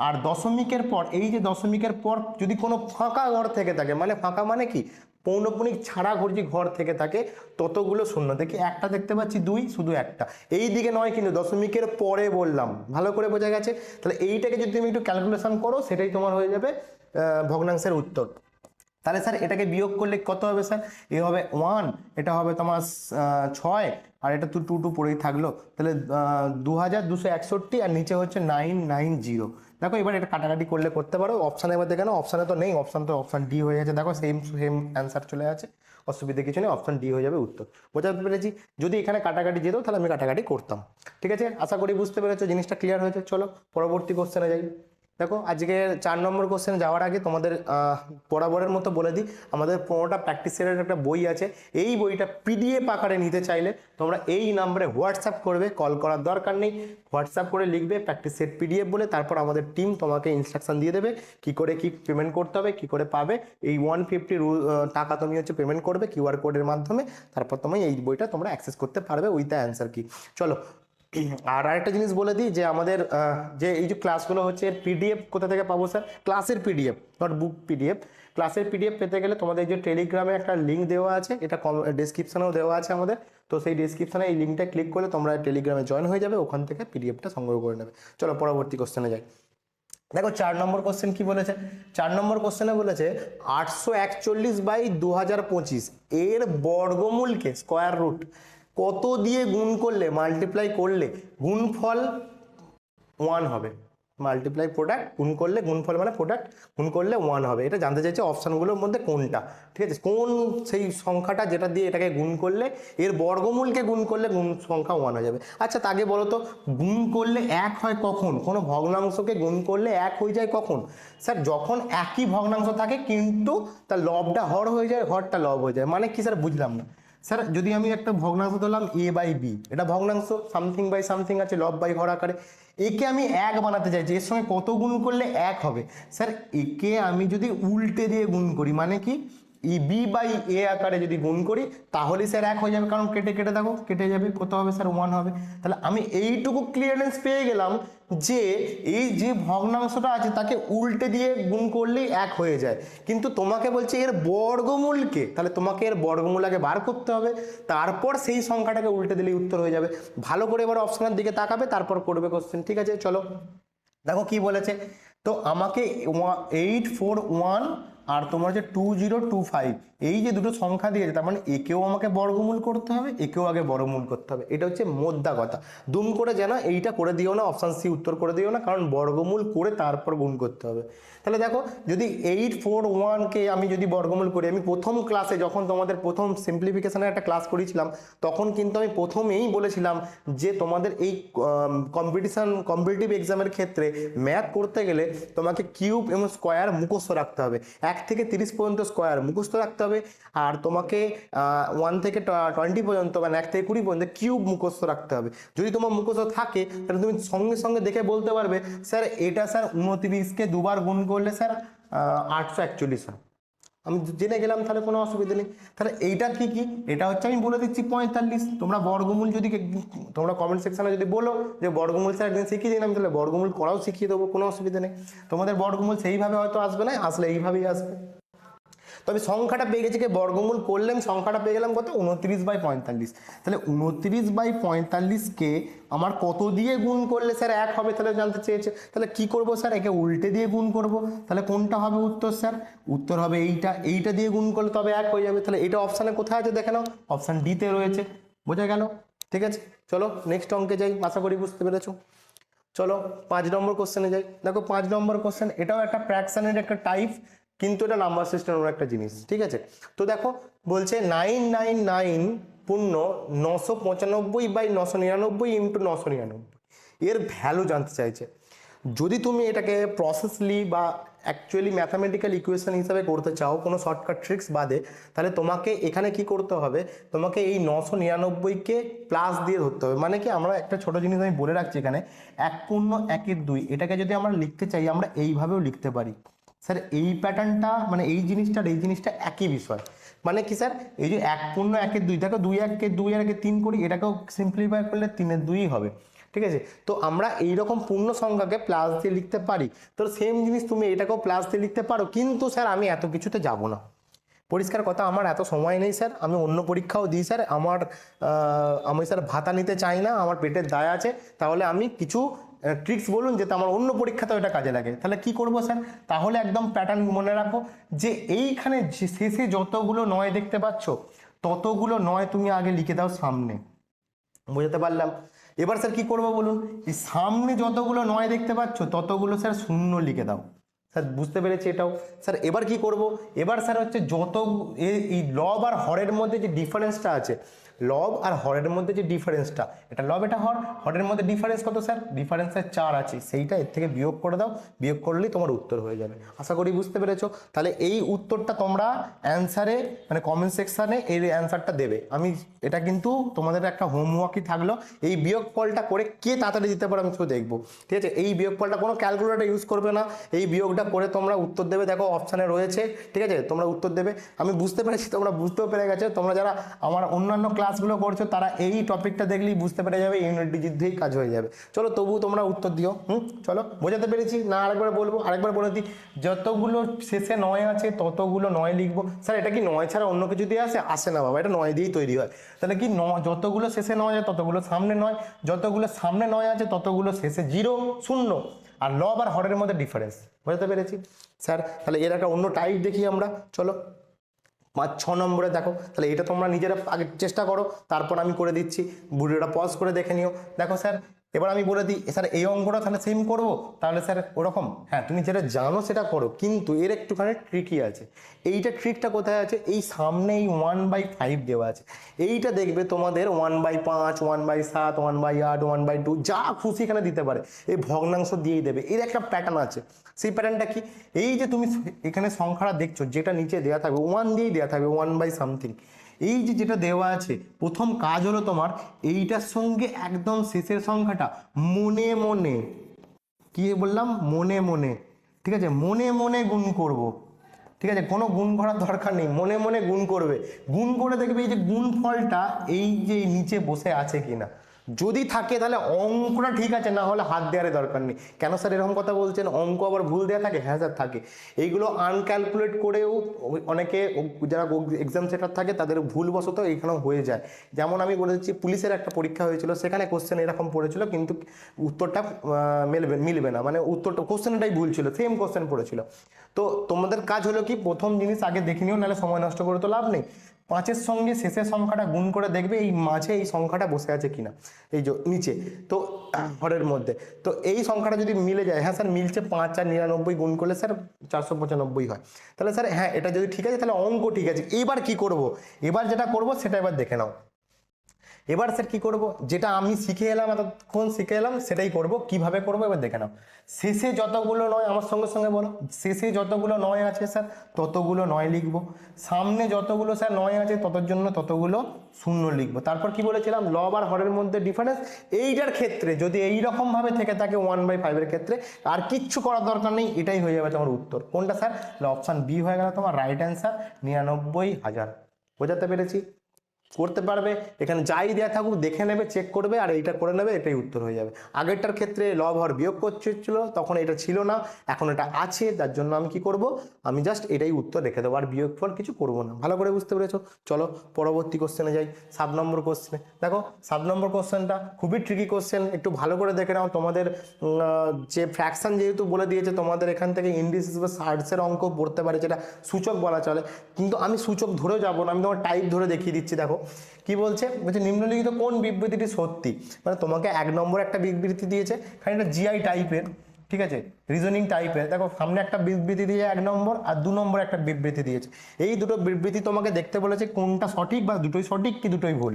আর দশমিকের পর, এই যে দশমিকের পর যদি কোনো ফাঁকা ঘর থেকে থাকে, মানে ফাঁকা মানে কি, পৌনপুণিক ছাড়া ঘর থেকে থাকে, ততগুলো শূন্য। দেখি একটা দেখতে পাচ্ছি 2, শুধু একটা, এই দিকে নয় কিন্তু দশমিকের পরে বললাম, ভালো করে বোঝা গেছে? তাহলে এইটাকে যদি তুমি একটু ক্যালকুলেশন করো সেটাই তোমার হয়ে যাবে ভগ্নাংশের উত্তর। তাহলে স্যার এটাকে বিয়োগ করলে কত হবে স্যার? এ হবে 1, এটা হবে তোমার 6, আর এটা তো 2 পড়েই থাকলো, তাহলে 2261, আর নিচে হচ্ছে 990। দেখো এবার এটা কাটাকাটি করলে করতে পারো, অপশানে এবার দেখে নাও, অপশানে তো নেই, অপশান ডি হয়ে যাচ্ছে, দেখো সেম অ্যান্সার চলে আছে, অসুবিধা কিছু নেই, অপশান ডি হয়ে যাবে উত্তর। বোঝাতে পেরেছি? যদি এখানে কাটাকাটি যেত তাহলে আমি কাটাকাটি করতাম। ঠিক আছে, আশা করি বুঝতে পেরেছো, জিনিসটা ক্লিয়ার হয়েছে। চলো পরবর্তী কোশ্চেনে যাই। দেখো আজকে 4 নম্বর কোশ্চেন যাওয়ার আগে তোমাদের বরাবরের মতো বলে দিই, আমাদের 15টা প্র্যাকটিস সেটের একটা বই আছে, এই বইটা পিডিএফ আকারে নিতে চাইলে তোমরা এই নাম্বারে হোয়াটসঅ্যাপ করবে, কল করার দরকার নেই, হোয়াটসঅ্যাপ করে লিখবে প্র্যাকটিস সেট পিডিএফ বলে, তারপর আমাদের টিম তোমাকে ইনস্ট্রাকশন দিয়ে দেবে কি করে কি পেমেন্ট করতে হবে, কি করে পাবে। এই 150 টাকা তুমি হচ্ছে পেমেন্ট করবে কিউআর কোডের মাধ্যমে, তারপর তুমি এই বইটা তোমরা অ্যাক্সেস করতে পারবে উইথ দ্য অ্যান্সার কি। চলো, আর আরেকটা জিনিস বলে দিই যে আমাদের যে এই যে ক্লাসগুলো হচ্ছে এর পিডিএফ কোথা থেকে পাবো স্যার? ক্লাসের পিডিএফ, নট বুক পিডিএফ। ক্লাসের পিডিএফ পেতে গেলে তোমাদের যে টেলিগ্রামে একটা লিঙ্ক দেওয়া আছে, এটা ডেসক্রিপশনেও দেওয়া আছে আমাদের, তো সেই ডেসক্রিপশনে এই লিঙ্কটা ক্লিক করলে তোমরা টেলিগ্রামে জয়েন হয়ে যাবে, ওখান থেকে পিডিএফটা সংগ্রহ করে নেবে। চলো পরবর্তী কোশ্চেনে যাই। দেখো 4 নম্বর কোশ্চেন কি বলেছে? 4 নম্বর কোশ্চেনে বলেছে 841/2025 এর বর্গমূলকে স্কোয়ার রুট কত দিয়ে গুণ করলে, মাল্টিপ্লাই করলে গুণফল 1 হবে। মাল্টিপ্লাই প্রোডাক্ট, গুণ করলে গুণফল মানে প্রোডাক্ট, গুণ করলে 1 হবে। এটা জানতে চাইছে অপশানগুলোর মধ্যে কোনটা, ঠিক আছে? কোন সেই সংখ্যাটা যেটা দিয়ে এটাকে গুণ করলে, এর বর্গমূলকে গুণ করলে গুণ সংখ্যা 1 হয়ে যাবে। আচ্ছা তাকে বলো তো, গুণ করলে 1 হয় কখন? কোনো ভগ্নাংশকে গুণ করলে 1 হয়ে যায় কখন? স্যার যখন একই ভগ্নাংশ থাকে কিন্তু তার লবটা হর হয়ে যায়, হরটা লব হয়ে যায়। মানে কি স্যার বুঝলাম না। স্যার যদি আমি একটা ভগ্নাংশ ধরলাম a/b, এটা ভগ্নাংশ, সামথিং বাই সামথিং আছে লব বাই হর আকারে, একে আমি 1 বানাতে চাইছি, এর সঙ্গে কত গুণ করলে 1 হবে? স্যার একে আমি যদি উল্টে দিয়ে গুণ করি, মানে কি b/a আকারে যদি গুণ করি তাহলে স্যার 1 হয়ে যাবে, কারণ কেটে কেটে দেখো কেটে যাবে, কত হবে স্যার? 1 হবে। তাহলে আমি এইটুকু ক্লিয়ারেন্স পেয়ে গেলাম যে এই যে ভগ্নাংশটা আছে তাকে উল্টে দিয়ে গুণ করলেই 1 হয়ে যায়। কিন্তু তোমাকে বলছে এর বর্গমূলকে, তাহলে তোমাকে এর বর্গমূল আগে বার করতে হবে, তারপর সেই সংখ্যাটাকে উল্টে দিলেই উত্তর হয়ে যাবে। ভালো করে এবার অপশনের দিকে তাকাবে, তারপর করবে কোশ্চেন। ঠিক আছে, চলো দেখো কি বলেছে। তো আমাকে 841 আর তোমার যে 2025, এই যে দুটো সংখ্যা দিয়েছে, তার মানে একেও আমাকে বর্গমূল করতে হবে, একেও আগে বর্গমূল করতে হবে। এটা হচ্ছে মোদ্দা কথা। দুম করে যেন এইটা করে দিও না, অপশান সি উত্তর করে দিও না, কারণ বর্গমূল করে তারপর গুণ করতে হবে। তাহলে দেখো যদি 841কে আমি যদি বর্গমূল করি, আমি প্রথম ক্লাসে যখন তোমাদের প্রথম সিম্পলিফিকেশনের একটা ক্লাস করেছিলাম, তখন কিন্তু আমি প্রথমেই বলেছিলাম যে তোমাদের এই কম্পিটিটিভ এক্সামের ক্ষেত্রে ম্যাথ করতে গেলে তোমাকে কিউব এবং স্কোয়ার মুখস্থ রাখতে হবে। 1 থেকে 30 পর্যন্ত স্কোয়ার মুখস্থ রাখতে হবে, আর তোমাকে 1 থেকে 20 পর্যন্ত, মানে 1 থেকে 20 পর্যন্ত কিউব মুখস্থ রাখতে হবে। যদি তোমার মুখস্থ থাকে তাহলে তুমি সঙ্গে সঙ্গে দেখে বলতে পারবে স্যার এটা স্যার 29কে দুবার গুণ করলে স্যার 841 হয়। আমি জেনে গেলাম, তাহলে কোনো অসুবিধা নেই। তাহলে এইটা কি কি, এটা হচ্ছে আমি বলে দিচ্ছি 45। তোমরা বর্গমূল যদি তোমরা কমেন্ট সেকশনে যদি বলো যে বর্গমূল স্যার একদিন শিখিয়ে দিন, আমি তাহলে বর্গমূল করাও শিখিয়ে দেবো, কোনো অসুবিধা নেই। তোমাদের বর্গমূল সেইভাবে হয়তো আসবে না, আসলে এইভাবেই আসবে। তো আমি সংখ্যাটা পেয়ে গেছি, বর্গমূল করলে আমি সংখ্যাটা পেয়ে গেলাম কত? 29/45। তাহলে 29/45কে আমার কত দিয়ে গুণ করলে স্যার 1 হবে, তাহলে জানতে চেয়েছে। তাহলে কি করব স্যার? একে উল্টে দিয়ে গুণ করব। তাহলে কোনটা হবে উত্তর স্যার? উত্তর হবে এইটা দিয়ে গুণ করলে তবে 1 হয়ে যাবে। তাহলে এটা অপশানে কোথায় আছে দেখে নাও, অপশান ডিতে রয়েছে। বোঝা গেল? ঠিক আছে, চলো নেক্সট অঙ্কে যাই, আশা করি বুঝতে পেরেছো। চলো 5 নম্বর কোশ্চেনে যাই। দেখো 5 নম্বর কোশ্চেন, এটাও একটা ফ্র্যাকশনের একটা টাইপ, কিন্তু এটা নাম্বার সিস্টেমের একটা জিনিস। ঠিক আছে, তো দেখো বলছে 999 পূর্ণ 995/999 × 999, এর ভ্যালু জানতে চাইছে। যদি তুমি এটাকে প্রসেসলি বা অ্যাকচুয়ালি ম্যাথামেটিক্যাল ইকুয়েশন হিসাবে করতে চাও কোনো শর্টকাট ট্রিক্স বাদে, তাহলে তোমাকে এখানে কি করতে হবে, তোমাকে এই 999কে প্লাস দিয়ে ধরতে হবে। মানে কি, আমরা একটা ছোট জিনিস আমি বলে রাখছি এখানে, 1 পূর্ণ 1 এর 2 এটাকে যদি আমরা লিখতে চাই আমরা এইভাবেও লিখতে পারি। স্যার এই প্যাটার্নটা মানে এই জিনিসটা একই বিষয়। মানে কি স্যার, এই যে 1 পূর্ণ 1 এর 2 দেখো, 2 আর 3 করি, এটাকেও সিম্পলিফাই করলে 3 এর 2 হবে। ঠিক আছে, তো আমরা এইরকম পূর্ণ সংখ্যাকে প্লাস দিয়ে লিখতে পারি। তো সেম জিনিস তুমি এটাকেও প্লাস দিয়ে লিখতে পারো, কিন্তু স্যার আমি এত কিছুতে যাব না। পরিষ্কার কথা, আমার এত সময় নেই স্যার, আমি অন্য পরীক্ষাও দিই স্যার, আমি স্যার ভাতা নিতে চাই না, আমার পেটের দায় আছে। তাহলে আমি কিছু ট্রিক্স বলুন যেটা আমার অন্য পরীক্ষাতেও এটা কাজে লাগে। তাহলে কি করব স্যার, তাহলে একদম প্যাটার্ন মনে রাখো যে এইখানে শেষে যতগুলো 9 দেখতে পাচ্ছ ততগুলো 9 তুমি আগে লিখে দাও সামনে। বুঝতে পারলাম? এবার স্যার কি করবো বলুন, এই সামনে যতগুলো 9 দেখতে পাচ্ছ ততগুলো স্যার 0 লিখে দাও। স্যার বুঝতে পেরেছি এটাও। স্যার এবার কি করব, এবার স্যার হচ্ছে এই লব আর হরের মধ্যে যে ডিফারেন্সটা আছে, লব আর হরের মধ্যে যে ডিফারেন্সটা, এটা লব এটা হরের মধ্যে ডিফারেন্স কত স্যার, ডিফারেন্সের 4 আছে, সেইটা এর থেকে বিয়োগ করে দাও, বিয়োগ করলেই তোমার উত্তর হয়ে যাবে। আশা করি বুঝতে পেরেছো। তাহলে এই উত্তরটা তোমরা অ্যান্সারে মানে কমেন্ট সেকশানে এই অ্যান্সারটা দেবে। আমি এটা কিন্তু তোমাদের একটা হোমওয়ার্কই থাকলো, এই বিয়োগফলটা করে কে তাড়াতাড়ি দিতে পারো আমি শুধু দেখবো। ঠিক আছে, এই বিয়োগফলটা কোনো ক্যালকুলেটর ইউজ করবে না, এই বিয়োগটা করে তোমরা উত্তর দেবে। দেখো অপশানে রয়েছে, ঠিক আছে, তোমরা উত্তর দেবে। আমি বুঝতে পেরেছি তোমরা বুঝতেও পেরে গেছো। তোমরা যারা আমার অন্যান্য ক্লাসগুলো করছো তারা এই টপিকটা দেখলেই বুঝতে পেরে যাবে, ইউনিট ডিজিটেই কাজ হয়ে যাবে। চলো তবু তোমরা উত্তর দিও। চলো, বোঝাতে পেরেছি না? আরেকবার বলবো, আরেকবার বলে দিই, যতগুলো শেষে 9 আছে ততগুলো 9 লিখবো। স্যার এটা কি 9 ছাড়া অন্য কিছু দিয়ে আসে না বাবা, এটা 9 দিয়েই তৈরি হয়। তাহলে কি যতগুলো শেষে 9 আছে ততগুলো সামনে 9, যতগুলো সামনে 9 আছে ততগুলো শেষে 0 0, আর লব আর হরের মধ্যে ডিফারেন্স। বুঝতে পেরেছি স্যার? তাহলে এর একটা অন্য টাইপ দেখি আমরা। চলো 6 নম্বরে দেখো, তাহলে এটা তোমরা নিজেরা আগে চেষ্টা করো, তারপর আমি করে দিচ্ছি। ভিডিওটা পজ করে দেখে নিও। দেখো স্যার এবার আমি বলে দিই, স্যার এই অঙ্কটা তাহলে সেম করবো, তাহলে স্যার ওরকম, হ্যাঁ তুমি যেটা জানো সেটা করো, কিন্তু এর একটুখানি ট্রিকই আছে। এইটা ট্রিকটা কোথায় আছে, এই সামনে এই 1/5 দেওয়া আছে, এইটা দেখবে তোমাদের 1/5, 1/7, 1/8, 1/2 যা খুশি এখানে দিতে পারে, এই ভগ্নাংশ দিয়েই দেবে। এর একটা প্যাটার্ন আছে, সেই প্যাটার্নটা কি, এই যে তুমি এখানে সংখ্যাটা দেখছো যেটা নিচে দেওয়া থাকবে 1 দিয়েই দেওয়া থাকবে, 1/something। এই যে যেটা দেওয়া আছে, প্রথম কাজ হলো তোমার এইটার সঙ্গে একদম শেষের সংখ্যাটা মনে মনে, কি বললাম, মনে মনে, ঠিক আছে, মনে মনে গুণ করব। ঠিক আছে, কোনো গুণ করার দরকার নেই, মনে মনে গুণ করবে। গুণ করে দেখবে এই যে গুণ ফলটা এই যে নিচে বসে আছে কিনা, যদি থাকে তাহলে অঙ্কটা ঠিক আছে, না হলে হাত দেওয়ার দরকার নেই। কেন স্যার এরকম কথা বলছেন, অঙ্ক আবার ভুল দেওয়া থাকে? হ্যাঁ স্যার থাকে। এইগুলো আনক্যালকুলেট করেও অনেকে যারা এক্সাম সেন্টার থাকে তাদের ভুলবশত এইখানেও হয়ে যায়। যেমন আমি বলে দিচ্ছি, পুলিশের একটা পরীক্ষা হয়েছিল, সেখানে কোশ্চেন এরকম পড়েছিল কিন্তু উত্তরটা মিলবে না, মানে উত্তরটা কোশ্চেনটাই ভুল ছিল, সেম কোশ্চেন পড়েছিল। তো তোমাদের কাজ হলো কি, প্রথম জিনিস আগে দেখে নিও, নাহলে সময় নষ্ট করে তো লাভ নেই। 5-এর সঙ্গে শেষের সংখ্যাটা গুণ করে দেখবে এই মাঝে এই সংখ্যাটা বসে আছে কিনা, এই যে নিচে তো হরের মধ্যে। তো এই সংখ্যাটা যদি মিলে যায়, হ্যাঁ স্যার মিলছে, 5 আর 99 গুণ করলে স্যার 495 হয়, তাহলে স্যার হ্যাঁ এটা যদি ঠিক আছে তাহলে অঙ্ক ঠিক আছে। এবার কি করব, এবার যেটা করব সেটা এবার দেখে নাও। এবার স্যার কি করব, যেটা আমি শিখে এলাম, এতক্ষণ শিখে এলাম সেটাই করব। কিভাবে করব এবার দেখে নাও। শেষে যতগুলো 9, আমার সঙ্গে সঙ্গে বলো, শেষে যতগুলো 9 আছে স্যার ততগুলো 9 লিখবো। সামনে যতগুলো স্যার 9 আছে ততর জন্য ততগুলো 0 লিখবো। তারপর কি বলেছিলাম, লব আর হরের মধ্যে ডিফারেন্স, এইটার ক্ষেত্রে যদি এইরকম ভাবে থেকে থাকে 1/5 এর ক্ষেত্রে আর কিচ্ছু করার দরকার নেই, এটাই হয়ে যাবে তোমার উত্তর। কোনটা স্যার, অপশান বি হয়ে গেল তোমার রাইট অ্যান্সার, 99,000। বোঝাতে পেরেছি? করতে পারবে, এখানে যাই দেওয়া থাকুক দেখে নেবে, চেক করবে আর এইটা করে নেবে, এটাই উত্তর হয়ে যাবে। আগেরটার ক্ষেত্রে লব হর বিয়োগ করছিল, তখন এটা ছিল না, এখন এটা আছে, যার জন্য আমি কি করব, আমি জাস্ট এটাই উত্তর রেখে দেবো, আর বিয়োগফল কিছু করবো না। ভালো করে বুঝতে পেরেছো? চলো পরবর্তী কোশ্চেনে যাই, 7 নম্বর কোশ্চেনে। দেখো 7 নম্বর কোশ্চেনটা খুবই ট্রিকি কোশ্চেন, একটু ভালো করে দেখে নাও। তোমাদের যে ফ্র্যাকশন যেহেতু বলে দিয়েছে, তোমাদের এখান থেকে ইন্ডিসিস বা সার্টসের অঙ্ক পড়তে পারে, যেটা সূচক বলা চলে, কিন্তু আমি সূচক ধরেও যাবো না, আমি তোমার টাইপ ধরে দেখিয়ে দিচ্ছি। দেখো কি বলছে, বলছে নিম্নলিখিত কোন বিবৃতিটি সত্যি, মানে তোমাকে 1 নম্বর একটা বিবৃতি দিয়েছে, খানিকটা জিআই টাইপের, ঠিক আছে, রিজনিং টাইপের। দেখো সামনে একটা বিবৃতি দিয়ে 1 নম্বর, আর 2 নম্বর একটা বিবৃতি দিয়েছে। এই দুটো বিবৃতি তোমাকে দেখতে বলেছে কোনটা সঠিক, বা দুটোই সঠিক কি দুটোই ভুল।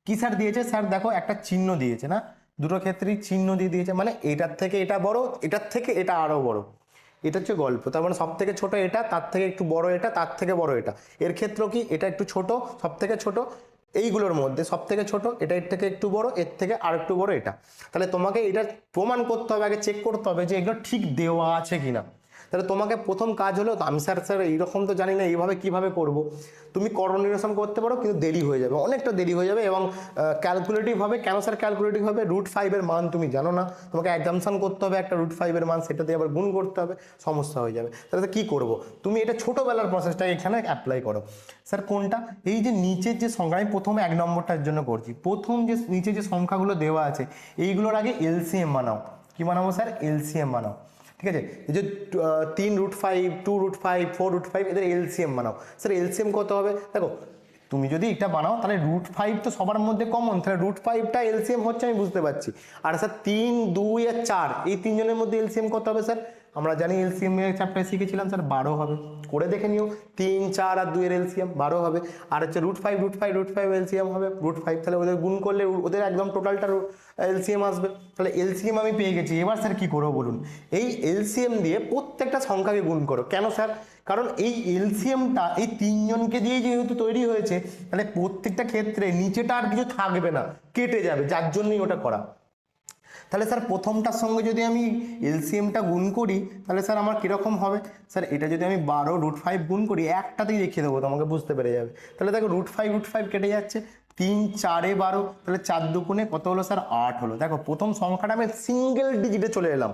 কি স্যার দিয়েছে, স্যার দেখো একটা চিহ্ন দিয়েছে না, দুটো ক্ষেত্রেই চিহ্ন দিয়ে দিয়েছে, মানে এটার থেকে এটা বড়, এটার থেকে এটা আরো বড়, এটা হচ্ছে গল্প। তার মানে সব থেকে ছোট এটা, তার থেকে একটু বড় এটা, তার থেকে বড় এটা। এর ক্ষেত্রেও কি এটা একটু ছোট, সব থেকে ছোট এইগুলোর মধ্যে সব থেকে ছোট এটা, এর থেকে একটু বড়, এর থেকে আর একটু বড় এটা। তাহলে তোমাকে এটা প্রমাণ করতে হবে, আগে চেক করতে হবে যে এগুলো ঠিক দেওয়া আছে কিনা। তাহলে তোমাকে প্রথম কাজ হলো, আমি স্যার এইরকম তো জানি না এইভাবে কিভাবে করব। তুমি করোনিরেশন করতে পারো, কিন্তু দেরি হয়ে যাবে, অনেকটা দেরি হয়ে যাবে। এবং ক্যালকুলেটিভ হবে, কেন স্যার ক্যালকুলেটিভ হবে? √5 এর মান তুমি জানো না, তোমাকে অ্যাজাম্পশন করতে হবে একটা √5 এর মান, সেটা দিয়ে আবার গুণ করতে হবে, সমস্যা হয়ে যাবে। তাহলে কি করব, তুমি এটা ছোটোবেলার প্রসেসটা এখানে অ্যাপ্লাই করো। স্যার কোনটা? এই যে নিচের যে সংখ্যা, আমি প্রথমে 1 নম্বরটার জন্য করছি। প্রথম যে নিচে যে সংখ্যাগুলো দেওয়া আছে এইগুলোর আগে এলসিএম বানাও। কি বানাবো স্যার? এলসিএম বানাও। ঠিক আছে, এই যে 3√5, 2√5, 4√5 এদের এলসিএম বানাও। স্যার এলসিএম কত হবে? দেখো তুমি যদি এটা বানাও তাহলে √5 তো সবার মধ্যে কমন, তাহলে √5টা এলসিএম হচ্ছে, আমি বুঝতে পারছি। আর স্যার 3, 2 আর 4 এই তিনজনের মধ্যে এলসিএম কত হবে স্যার? আমরা জানি এলসিএম এর চ্যাপ্টারে শিখেছিলাম স্যার 12 হবে। করে দেখে নিও, 3, 4 আর 2 এর এলসিএম 12 হবে। আর হচ্ছে √5 এলসিএম হবে √5, তাহলে ওদের গুণ করলে ওদের একদম টোটালটা এলসিএম আসবে। তাহলে এলসিএম আমি পেয়ে গেছি। এবার স্যার কি করবো বলুন? এই এলসিএম দিয়ে প্রত্যেকটা সংখ্যাকে গুণ করো। কেন স্যার? কারণ এই এলসিএমটা এই তিনজনকে দিয়ে যেহেতু তৈরি হয়েছে, তাহলে প্রত্যেকটা ক্ষেত্রে নিচেটা আর কিছু থাকবে না, কেটে যাবে, যার জন্যই ওটা করা। তাহলে স্যার প্রথমটার সঙ্গে যদি আমি এলসিএমটা গুণ করি তাহলে স্যার আমার কীরকম হবে? স্যার এটা যদি আমি 12√5 গুণ করি, একটাতেই দেখিয়ে দেবো, তোমাকে বুঝতে পেরে যাবে। তাহলে দেখো √5 কেটে যাচ্ছে, 3, 4 12, তাহলে 4 দুগুণে কত হলো স্যার? 8 হলো। দেখো প্রথম সংখ্যাটা আমি সিঙ্গেল ডিজিটে চলে এলাম,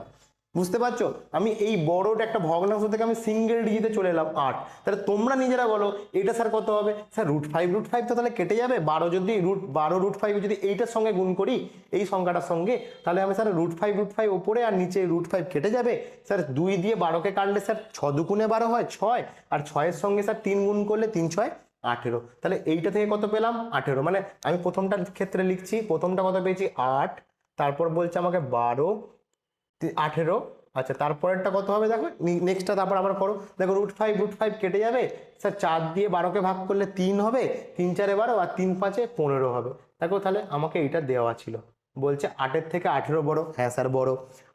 বুঝতে পারছো? আমি এই বড়টা একটা ভগ্নাংশ থেকে আমি সিঙ্গেল ডিজিটে চলে এলাম 8। তাহলে তোমরা নিজেরা বলো এটা স্যার কত হবে? স্যার √5 তো তাহলে কেটে যাবে। 12 যদি √5 যদি এইটার সঙ্গে গুণ করি এই সংখ্যাটার সঙ্গে, তাহলে আমি স্যার √5 ওপরে আর নিচে √5 কেটে যাবে। স্যার 2 দিয়ে 12কে কাটলে স্যার 6 দুগুণে 12 হয় 6, আর 6-এর সঙ্গে স্যার 3 গুণ করলে 3, 6, 18। তাহলে এইটা থেকে কত পেলাম? 18। মানে আমি প্রথমটার ক্ষেত্রে লিখছি, প্রথমটা কত পেয়েছি? 8, তারপর বলছে আমাকে 12, 18। আচ্ছা তারপরেরটা কত হবে? দেখো নেক্সটটা তারপর আবার করো। দেখো √5 কেটে যাবে স্যার, 4 দিয়ে 12কে ভাগ করলে 3 হবে, 3, 4 12, আর 3, 5 15 হবে। দেখো তাহলে আমাকে এটা দেওয়া ছিল, বলছে 8-এর থেকে 18 বড়। হ্যাঁ স্যার বড়।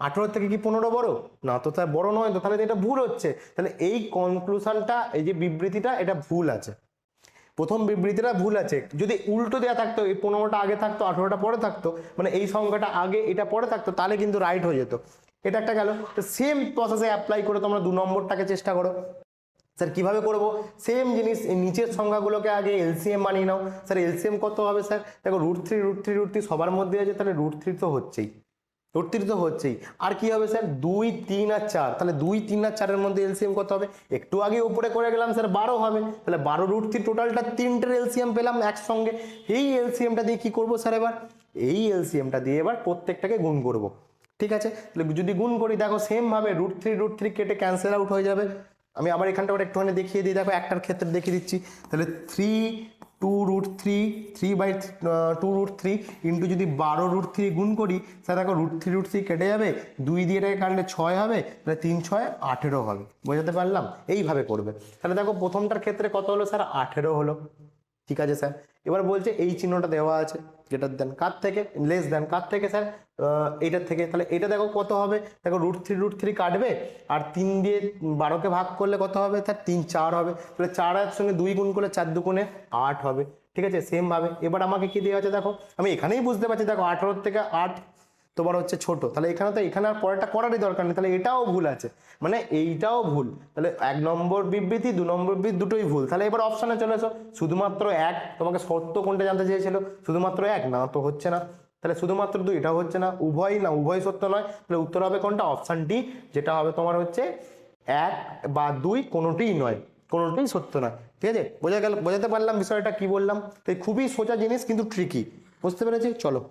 18-এর থেকে কি 15 বড়? না তো স্যার বড় নয় তো, তাহলে এটা ভুল হচ্ছে। তাহলে এই কনক্লুশনটা, এই যে বিবৃতিটা, এটা ভুল আছে। প্রথম বিবৃতিটা ভুল আছে। যদি উল্টো দেওয়া থাকতো, এই 15টা আগে থাকতো 18টা পরে থাকতো, মানে এই সংখ্যাটা আগে এটা পরে থাকতো, তাহলে কিন্তু রাইট হয়ে যেত। এটা একটা গেল। তো সেম প্রসেসে অ্যাপ্লাই করে তোমরা 2 নম্বরটাকে চেষ্টা করো। স্যার কিভাবে করব? সেম জিনিস, এই নিচের সংখ্যাগুলোকে আগে এলসিএম বানিয়ে নাও। স্যার এলসিএম কত হবে স্যার? দেখো √3 সবার মধ্যে আছে, তাহলে √3 তো হচ্ছেই, √3 তো হচ্ছেই। আর কি হবে স্যার? 2, 3 আর 4, তাহলে 2, 3 আর 4-এর মধ্যে এলসিএম কত হবে? একটু আগে উপরে করে গেলাম স্যার 12 হবে। তাহলে 12 √3 টোটালটা 3টের এলসিএম পেলাম একসঙ্গে। এই এলসিএমটা দিয়ে কি করব স্যার? এবার এই এলসিএমটা দিয়ে এবার প্রত্যেকটাকে গুণ করব। ঠিক আছে, তাহলে যদি গুণ করি দেখো সেম ভাবে √3 কেটে ক্যান্সেল আউট হয়ে যাবে। আমি আবার এখানটা একটুখানি দেখিয়ে দিই, দেখো একটার ক্ষেত্রে দেখিয়ে দিচ্ছি। তাহলে 2√3 ইন্টু যদি 12√3 গুণ করি স্যার, দেখো √3 কেটে যাবে, 2 দিয়ে এটাকে কাটলে 6 হবে, তাহলে 3, 6, 18 হবে। বোঝাতে পারলাম? এইভাবে করবে। তাহলে দেখো প্রথমটার ক্ষেত্রে কত হলো স্যার? 18 হলো। ঠিক আছে স্যার, এবার বলছে এই চিহ্নটা দেওয়া আছে, গ্রেটার দেন কার থেকে, লেস দেন কার থেকে স্যার? এইটার থেকে। তাহলে এটা দেখো কত হবে? দেখো √3 কাটবে, আর 3 দিয়ে 12কে ভাগ করলে কত হবে স্যার? 3, 4 হবে। তাহলে 4-এর সঙ্গে 2 গুণ করলে 4 দুগুণে 8 হবে। ঠিক আছে, সেম ভাবে এবার আমাকে কি দেওয়া আছে দেখো, আমি এখানেই বুঝতে পারছি। দেখো 18 থেকে 8 তোমার হচ্ছে ছোট, তাহলে এখানে তো এখানে আর পরেরটা করারই দরকার নেই, তাহলে এটাও ভুল আছে, মানে এইটাও ভুল। তাহলে 1 নম্বর বিবৃতি 2 নম্বর বিবৃতি দুটোই ভুল। তাহলে এবার অপশানে চলে এসো, শুধুমাত্র 1, তোমাকে সত্য কোনটা জানতে চেয়েছিল? শুধুমাত্র 1 না তো হচ্ছে না, তাহলে শুধুমাত্র 2 এটাও হচ্ছে না, উভয় না, উভয় সত্য নয়। তাহলে উত্তর হবে কোনটা? অপশান ডি, যেটা হবে তোমার হচ্ছে 1 বা 2 কোনোটিই নয়, কোনোটাই সত্য নয়। ঠিক আছে, বোঝা গেল? বোঝাতে পারলাম বিষয়টা কি বললাম? তো খুবই সোজা জিনিস কিন্তু ট্রিকি, বুঝতে পেরেছি? চলো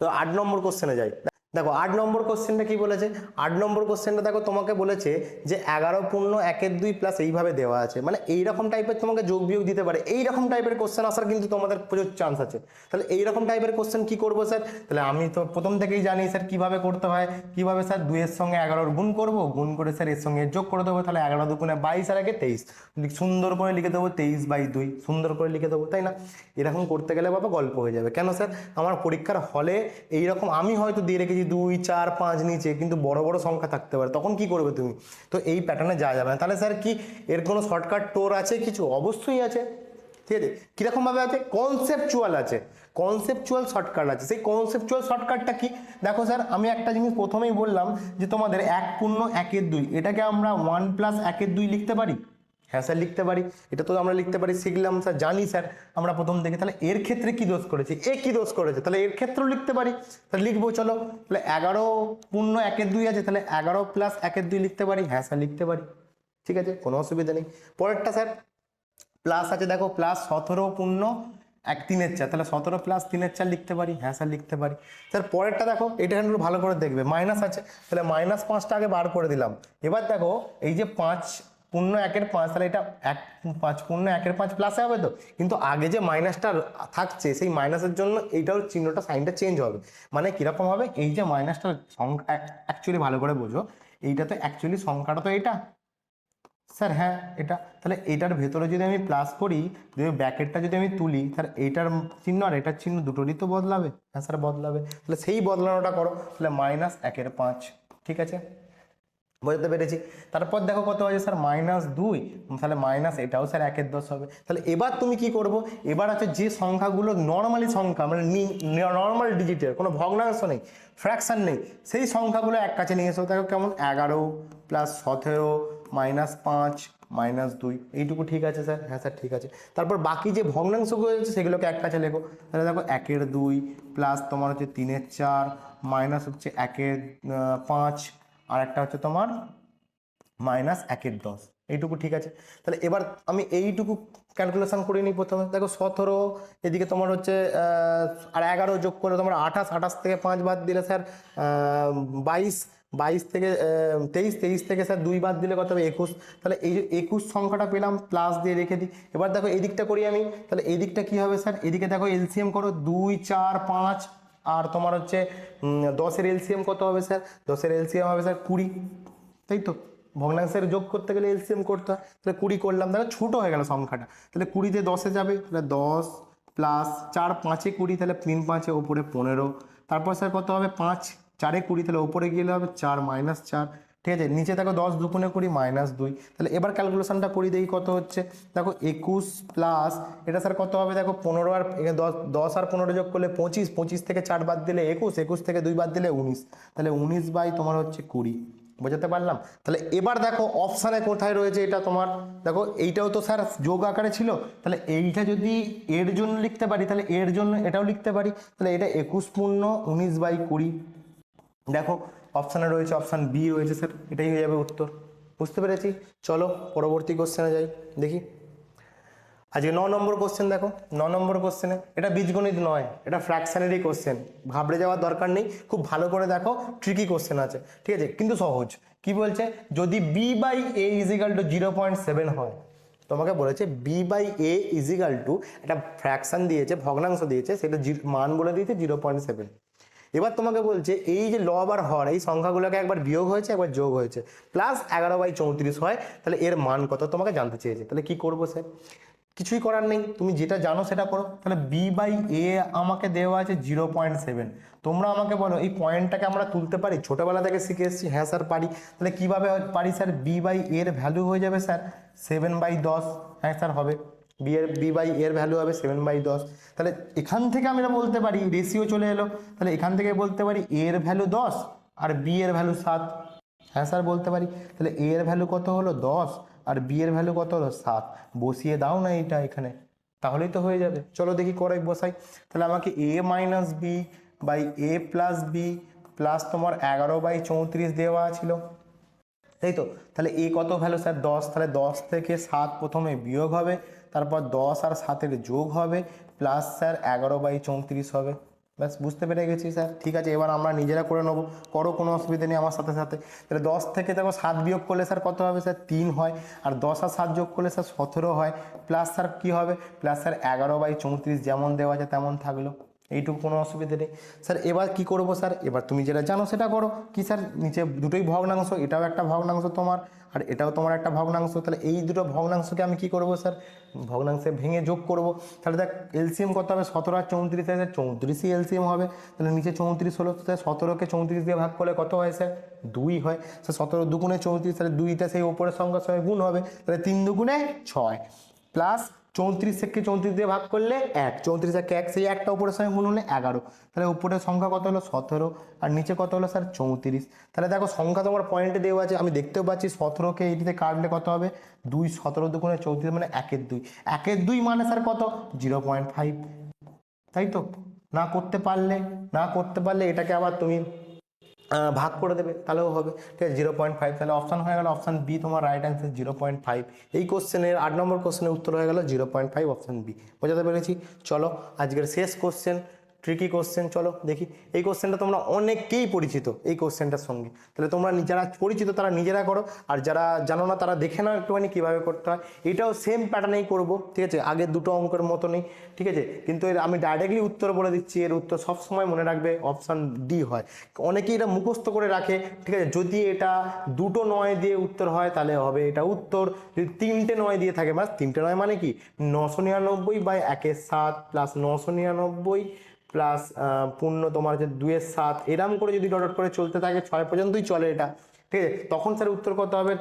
তো 8 নম্বর কোশ্চেনে যাই। দেখো 8 নম্বর কোশ্চেনটা কি বলেছে, 8 নম্বর কোশ্চেনটা দেখো তোমাকে বলেছে যে 11 পূর্ণ 1/2 প্লাস এইভাবে দেওয়া আছে, মানে এইরকম টাইপের তোমাকে যোগ বিয়োগ দিতে পারে, এইরকম টাইপের কোশ্চেন আসার কিন্তু তোমাদের প্রচুর চান্স আছে। তাহলে এইরকম টাইপের কোশ্চেন কি করবো স্যার, তাহলে আমি তো প্রথম থেকেই জানি স্যার কিভাবে করতে হয়, কিভাবে স্যার 2 এর সঙ্গে 11 গুণ করবো, গুণ করে স্যার এর সঙ্গে যোগ করে দেবো, তাহলে 11 দুগুণে 22 আর 23, সুন্দর করে লিখে দেবো 23/2, সুন্দর করে লিখে দেবো, তাই না? এরকম করতে গেলে বাবা গল্প হয়ে যাবে। কেন স্যার, আমার পরীক্ষার হলে এইরকম আমি হয়তো দিয়ে রেখেছি 2 4 5 নিচে, কিন্তু বড় বড় সংখ্যা থাকতে পারে, তখন কি করবে তুমি? তো এই প্যাটার্নে যাওয়া যাবে না। তাহলে স্যার কি এর কোনো শর্টকাট টোর আছে কিছু? অবশ্যই আছে, ঠিক আছে। কিরকম ভাবে আছে? কনসেপচুয়াল আছে, কনসেপচুয়াল শর্টকাট আছে। সেই কনসেপচুয়াল শর্টকাটটা কি? দেখো স্যার, আমি একটা জিনিস প্রথমেই বললাম যে তোমাদের 1 পূর্ণ 1/2, এটাকে আমরা 1 + 1/2 লিখতে পারি। হ্যাঁ স্যার লিখতে পারি, এটা তো আমরা লিখতে পারি, শিখলাম স্যার, জানি স্যার আমরা প্রথম থেকে। তাহলে এর ক্ষেত্রে কি দোষ করেছে, এ কি দোষ করেছে, তাহলে এর ক্ষেত্রেও লিখতে পারি। তাহলে লিখবো, চলো। তাহলে 11 পূর্ণ 1/2 আছে, তাহলে 11 + 1/2 লিখতে পারি। হ্যাঁ স্যার লিখতে পারি, ঠিক আছে, কোনো অসুবিধা নেই। পরেরটা স্যার প্লাস আছে, দেখো প্লাস 17 পূর্ণ 1/3, তাহলে 17 + 3/4 লিখতে পারি। হ্যাঁ স্যার লিখতে পারি। স্যার পরেরটা দেখো, এটা একটু ভালো করে দেখবে, মাইনাস আছে, তাহলে -5টা আগে বার করে দিলাম। এবার দেখো এই যে 5 পূর্ণ 1/5, তাহলে এটা 5 পূর্ণ 1/5 প্লাসে হবে তো, কিন্তু আগে যে মাইনাসটা থাকছে সেই মাইনাসের জন্য এইটাও চিহ্নটা, সাইনটা চেঞ্জ হবে। মানে কিরকম হবে, এই যে মাইনাসটা সংখ্যা, অ্যাকচুয়ালি ভালো করে বোঝো, এইটা তো অ্যাকচুয়ালি সংখ্যাটা তো এটা স্যার, হ্যাঁ এটা, তাহলে এইটার ভেতরে যদি আমি প্লাস করি, যদি ব্র্যাকেটটা যদি আমি তুলি, তাহলে এইটার চিহ্ন আর এটার চিহ্ন দুটোরই তো বদলাবে। হ্যাঁ স্যার বদলাবে, তাহলে সেই বদলানোটা করো। তাহলে -1/5, ঠিক আছে, বুঝতে পেরেছি। তারপর দেখো কত আছে স্যার, -2, তাহলে মাইনাস এটাও স্যার 1/10 হবে। তাহলে এবার তুমি কি করবো, এবার আছে যে সংখ্যাগুলো নর্মালি সংখ্যা, মানে নর্মাল ডিজিটের, কোনো ভগ্নাংশ নেই, ফ্র্যাকশন নেই, সেই সংখ্যাগুলো এক কাছে নিয়ে এসো। দেখো কেমন, 11 + 17 -5 -2, এইটুকু ঠিক আছে স্যার? হ্যাঁ স্যার ঠিক আছে। তারপর বাকি যে ভগ্নাংশগুলো আছে সেগুলোকে এক কাছে লেখো। তাহলে দেখো 1/2 প্লাস তোমার হচ্ছে 3/4 মাইনাস হচ্ছে 1/5, আর একটা হচ্ছে তোমার -1/10, এইটুকু ঠিক আছে। তাহলে এবার আমি এইটুকু ক্যালকুলেশন করে নিই প্রথমে। দেখো 17, এদিকে তোমার হচ্ছে আর 11 যোগ করে তোমার 28, 28 থেকে 5 বাদ দিলে স্যার 22, 22 থেকে 23, 23 থেকে স্যার 2 বাদ দিলে কত হবে, 21। তাহলে এই যে 21 সংখ্যাটা পেলাম, প্লাস দিয়ে রেখে দিই। এবার দেখো এই দিকটা করি আমি, তাহলে এই দিকটা কি হবে স্যার, এদিকে দেখো এলসিএম করো, 2 4 5, আর তোমার হচ্ছে 10-এর এলসিএম কত হবে স্যার, 10-এর এলসিএম হবে স্যার 20, তাই তো? ভগ্নাংশের যোগ করতে গেলে এলসিএম করতে হয়, তাহলে 20 করলাম, দেখো ছোটো হয়ে গেল সংখ্যাটা। তাহলে 20 দিয়ে 10-এ যাবে, তাহলে 10 প্লাস 4 5-এ 20, তাহলে 3 5-এ ওপরে 15। তারপর স্যার কত হবে, 5 4-এ 20, তাহলে ওপরে গেলে হবে 4 -4, ঠিক আছে। নিচে দেখো 10 2 20 -2। তাহলে এবার ক্যালকুলেশনটা করি, দেখি কত হচ্ছে। দেখো 21 প্লাস এটা স্যার কত হবে, দেখো 15 আর 10 আর 15 যোগ করলে 25, 25 থেকে 4 বাদ দিলে 21, 21 থেকে 2 বাদ দিলে 19, তাহলে 19 তোমার হচ্ছে 20। বোঝাতে পারলাম? তাহলে এবার দেখো অপশানে কোথায় রয়েছে এটা তোমার, দেখো এইটাও তো স্যার যোগ আকারে ছিল, তাহলে এইটা যদি এর জন্য লিখতে পারি, তাহলে এর জন্য এটাও লিখতে পারি, তাহলে এটা 21 পূর্ণ 19/20। দেখো অপশানে রয়েছে, অপশান বি রয়েছে স্যার, এটাই হয়ে যাবে উত্তর। বুঝতে পেরেছি? চলো পরবর্তী কোশ্চেনে যাই, দেখি। আজকে 9 নম্বর কোশ্চেন দেখো, 9 নম্বর কোশ্চেনে, এটা বীজগণিত নয়, এটা ফ্র্যাকশনারি কোশ্চেন, ঘাবড়ে যাওয়ার দরকার নেই, খুব ভালো করে দেখো, ট্রিকি কোশ্চেন আছে, ঠিক আছে, কিন্তু সহজ। কি বলছে, যদি b/a = 0.7 হয়, তোমাকে বলেছে b/a = একটা ফ্র্যাকশন দিয়েছে, ভগ্নাংশ দিয়েছে, সেটা মান বলে দিয়েছে 0.7। এবার তোমাকে বলছে এই যে লব আর হর, এই সংখ্যাগুলোকে একবার বিয়োগ হয়েছে, একবার যোগ হয়েছে, প্লাস 11/34 হয়, তাহলে এর মান কত তোমাকে জানতে চেয়েছে। তাহলে কি করবো স্যার, কিছুই করার নেই, তুমি যেটা জানো সেটা করো। তাহলে b/a আমাকে দেওয়া আছে 0.7। তোমরা আমাকে বলো এই পয়েন্টটাকে আমরা তুলতে পারি, ছোটবেলা থেকে শিখে এসেছি। হ্যাঁ স্যার পারি। তাহলে কিভাবে পারি স্যার, b/a এর ভ্যালু হয়ে যাবে স্যার 7/10। হ্যাঁ স্যার হবে, b/a এর ভ্যালু হবে 7/10। তাহলে এখান থেকে আমরা বলতে পারি, রেশিও চলে এলো, তাহলে এখান থেকে বলতে পারি a এর ভ্যালু 10 আর b এর ভ্যালু 7। হ্যাঁ স্যার বলতে পারি। তাহলে a এর ভ্যালু কত হলো 10 আর b এর ভ্যালু কত হলো 7, বসিয়ে দাও না এইটা এখানে, তাহলেই তো হয়ে যাবে। চলো দেখি করে বসাই। তাহলে আমাকে a - b/a + b প্লাস তোমার 11/34 দেওয়া ছিল, তাই তো? তাহলে এ কত ভ্যালু স্যার 10, তাহলে 10 থেকে 7 প্রথমে বিয়োগ হবে, তারপর 10 আর 7-এর যোগ হবে, প্লাস স্যার 11/34 হবে। ব্যাস বুঝতে পেরে গেছি স্যার, ঠিক আছে। এবার আমরা নিজেরা করে নেবো, করো, কোনো অসুবিধা নেই আমার সাথে সাথে। তাহলে 10 থেকে দেখো 7 বিয়োগ করলে স্যার কত হবে স্যার 3 হয়, আর 10 আর 7 যোগ করলে স্যার 17 হয়, প্লাস স্যার কী হবে প্লাস স্যার 11/34 যেমন দেওয়া আছে তেমন থাকলো, এইটুকু কোনো অসুবিধা নেই স্যার। এবার কি করব স্যার, এবার তুমি যেটা জানো সেটা করো। কি স্যার, নিচে দুটোই ভগ্নাংশ, এটাও একটা ভগ্নাংশ তোমার আর এটাও তোমার একটা ভগ্নাংশ, তাহলে এই দুটো ভগ্নাংশকে আমি কি করব স্যার, ভগ্নাংশে ভেঙে যোগ করব। তাহলে দেখ এলসিএম কত হবে, 17 আর 34 আছে, 34ই এলসিএম হবে। তাহলে নিচে 34 হলো, তাহলে 17কে 34 দিয়ে ভাগ করলে কত হয় স্যার 2 হয় স্যার। 17 দুগুণে 34, তাহলে 2টা সেই ওপরের সংখ্যার সঙ্গে গুণ হবে, তাহলে 3 দুগুণে 6 প্লাস 34কে 34 দিয়ে ভাগ করলে 1, 34 আর 1 সেই একটা উপরের সঙ্গে গুণ হলে 11, তাহলে উপরের সংখ্যা কত হলো 17 আর নিচে কত হলো স্যার 34। তাহলে দেখো সংখ্যা তোমার পয়েন্টে দেওয়া আছে, আমি দেখতেও পাচ্ছি 17কে এইটিতে কাটলে কত হবে 2, 17 দুগুণে 34 মানে 1/2, 1/2 মানে স্যার কত 0.5, তাই তো। না করতে পারলে এটাকে আবার তুমি ভাগ করে দেবে তাহলেও হবে, ঠিক আছে। 0.5, তাহলে অপশান হয়ে গেল অপশান বি তোমার রাইট অ্যান্সার 0.5। এই কোশ্চেনের 8 নম্বর কোশ্চেনের উত্তর হয়ে গেল 0.5, অপশান বি। বোঝাতে পেরেছি? চলো আজকের শেষ কোশ্চেন, ট্রিকি কোশ্চেন, চলো দেখি। এই কোশ্চেনটা তোমরা অনেকেই পরিচিত এই কোশ্চেনটার সঙ্গে, তাহলে তোমরা যারা পরিচিত তারা নিজেরা করো, আর যারা জানো না তারা দেখে নাও একটুখানি কীভাবে করতে হয়। এটাও সেম প্যাটার্নেই করবো, ঠিক আছে, আগের দুটো অঙ্কের মতনই, ঠিক আছে। কিন্তু এর আমি ডাইরেক্টলি উত্তর বলে দিচ্ছি, এর উত্তর সবসময় মনে রাখবে অপশান ডি হয়। অনেকেই এটা মুখস্থ করে রাখে, ঠিক আছে। যদি এটা 2টো 9 দিয়ে উত্তর হয় তাহলে হবে এটা উত্তর, যদি 3টে 9 দিয়ে থাকে, বাস 3টে 9 মানে কি 999/1/7 প্লাস 999 প্লাস পূর্ণ তোমার যে 2/7, এরম করে যদি ডট করে চলতে থাকে 6 পর্যন্তই চলে এটা, ঠিক আছে। তখন স্যার উত্তর কত হবে,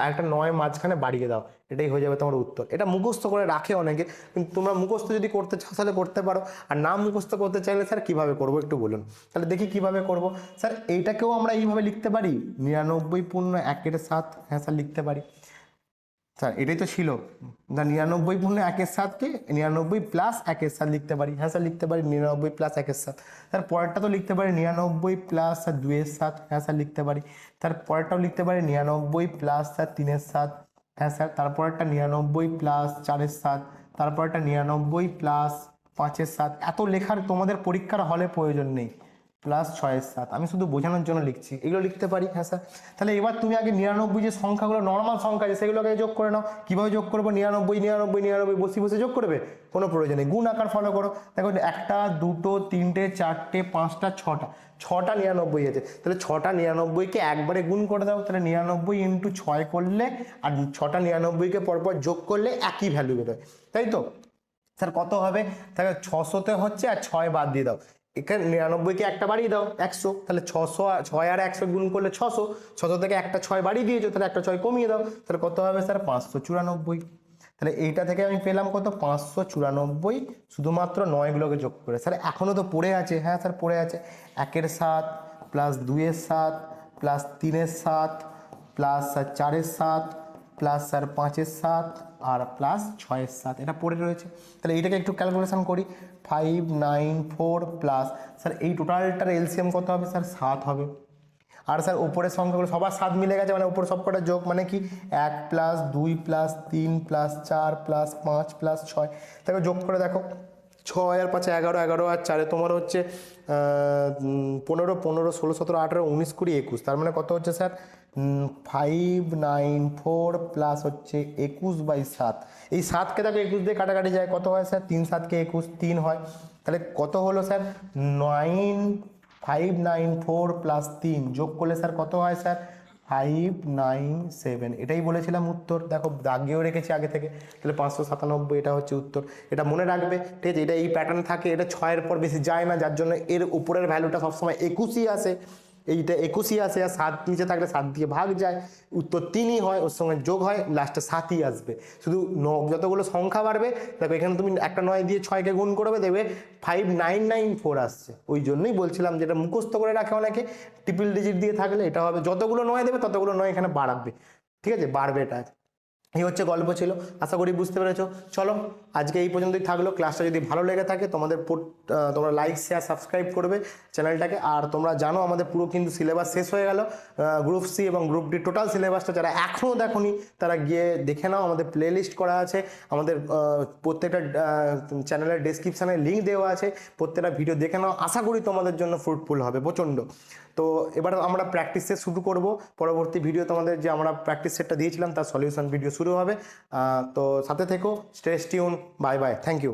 একটা 9 মাঝখানে বাড়িয়ে দাও, এটাই হয়ে যাবে তোমার উত্তর। এটা মুখস্থ করে রাখে অনেকে, কিন্তু তোমরা মুখস্থ যদি করতে চাও তাহলে করতে পারো, আর না মুখস্থ করতে চাইলে স্যার কীভাবে করবো একটু বলুন। তাহলে দেখি কিভাবে করব স্যার। এইটাকেও আমরা এইভাবে লিখতে পারি 99/1/7, হ্যাঁ স্যার লিখতে পারি স্যার, এটাই তো ছিল না 99/1/7কে 99 প্লাস 1/7 লিখতে পারি, হ্যাঁ স্যার লিখতে পারি 99 প্লাস 1/7। তার পরেরটা তো লিখতে পারি 99 প্লাস 2/7, হ্যাঁ স্যার লিখতে পারি। তার পরেরটাও লিখতে পারি 99 প্লাস 3/7, হ্যাঁ স্যার। তারপরেরটা 99 প্লাস 4/7, তারপরেরটা 99 প্লাস 5/7। এত লেখার তোমাদের পরীক্ষার হলে প্রয়োজন নেই, প্লাস 6/7, আমি শুধু বোঝানোর জন্য লিখছি, এগুলো লিখতে পারি, হ্যাঁ স্যার। তাহলে এবার তুমি আগে 99 যে সংখ্যাগুলো নর্মাল সংখ্যা আছে সেগুলোকে যোগ করে নাও। কীভাবে যোগ করবো, 99 99 99 বসে যোগ করবে, কোনো প্রয়োজন নেই, গুণ আকার ফলো করো। দেখো 1টা 2টো 3টে 4টে 5টা 6টা 6টা 99 আছে, তাহলে 6টা 99কে একবারে গুণ করে দাও, তাহলে 99 ইন্টু 6 করলে আর 6টা 99কে পরপর যোগ করলে একই ভ্যালু বেরোয়, তাই তো স্যার। কত হবে, তাহলে 600তে হচ্ছে আর 6 বাদ দিয়ে দাও, এখানে 99কে একটা বাড়িয়ে দাও 100, তাহলে 6 আর 100 গুণ করলে 600, 600 থেকে একটা 6 বাড়িয়ে দিয়েছো, তাহলে একটা 6 কমিয়ে দাও, তাহলে কত হবে স্যার 594। তাহলে এইটা থেকে আমি পেলাম কত 594, শুধুমাত্র 9গুলোকে যোগ করে। স্যার এখনও তো পড়ে আছে, হ্যাঁ স্যার পড়ে আছে, 1/7 plus 2/7 plus 3/7 plus sir 4/7 plus sir 5/7 আর প্লাস 6/7, এটা পড়ে রয়েছে। তাহলে এইটাকে একটু ক্যালকুলেশন করি, 594 প্লাস স্যার এই টোটালটার এলসিএম কত হবে স্যার 7 হবে। আর স্যার উপরের সংখ্যাগুলো সবার 7 মিলে গেছে, মানে উপরে সবকটা যোগ, মানে কি 1 plus 2 plus 3 plus 4 plus 5 plus 6, তাকে যোগ করে দেখো 6 আর 5 11, 11 আর 4 তোমার হচ্ছে 15, 15, 16, 17, 18, 19, 20, 21, তার মানে কত হচ্ছে স্যার 594 প্লাস হচ্ছে 21/7। এই 7কে দেখো 21 দিয়ে কাটাকাটি যায়, কত হয় স্যার 3 7কে 21, 3 হয়, তাহলে কত হলো স্যার 594 প্লাস 3 যোগ করলে স্যার কত হয় স্যার 597, এটাই বলেছিলাম উত্তর। দেখো দাগিয়েও রেখেছি আগে থেকে, তাহলে 597 এটা হচ্ছে উত্তর। এটা মনে রাখবে, ঠিক আছে। এটা এই প্যাটার্ন থাকে, এটা 6-এর পর বেশি যায় না, যার জন্য এর উপরের ভ্যালুটা সবসময় 21ই আসে, এইটা 21ই আসে, আর 7 নিচে থাকলে 7 দিয়ে ভাগ যায়, উত্তর 3ই হয়, ওর সঙ্গে যোগ হয়, লাস্টে 7ই আসবে। শুধু যতগুলো সংখ্যা বাড়বে দেখো, এখানে তুমি একটা 9 দিয়ে 6কে গুণ করবে, দেখবে 5994 আসছে। ওই জন্যই বলছিলাম যেটা মুখস্থ করে রাখে অনেকে, ট্রিপল ডিজিট দিয়ে থাকলে এটা হবে, যতগুলো 9 দেবে ততগুলো 9 এখানে বাড়াবে, ঠিক আছে, বাড়বে এটা। এই হচ্ছে গল্প ছিল, আশা করি বুঝতে পেরেছো। চলো আজকে এই পর্যন্তই থাকলো। ক্লাসটা যদি ভালো লেগে থাকে তোমরা লাইক শেয়ার সাবস্ক্রাইব করবে চ্যানেলটাকে। আর তোমরা জানো আমাদের পুরো কিন্তু সিলেবাস শেষ হয়ে গেল, গ্রুপ সি এবং গ্রুপ ডি টোটাল সিলেবাসটা যারা এখনও দেখোনি তারা গিয়ে দেখে নাও, আমাদের প্লে লিস্ট করা আছে, আমাদের প্রত্যেকটা চ্যানেলের ডেসক্রিপশানে লিঙ্ক দেওয়া আছে, প্রত্যেকটা ভিডিও দেখে নাও। আশা করি তোমাদের জন্য ফ্রুটফুল হবে প্রচণ্ড। তো এবার আমরা প্র্যাকটিস সেট শুরু করব। পরবর্তী ভিডিও তোমাদের যে আমরা প্র্যাকটিস সেটটা দিয়েছিলাম তার সলিউশন ভিডিও শুরু হবে। তো সাথে থেকো, stay tune, bye bye, thank you.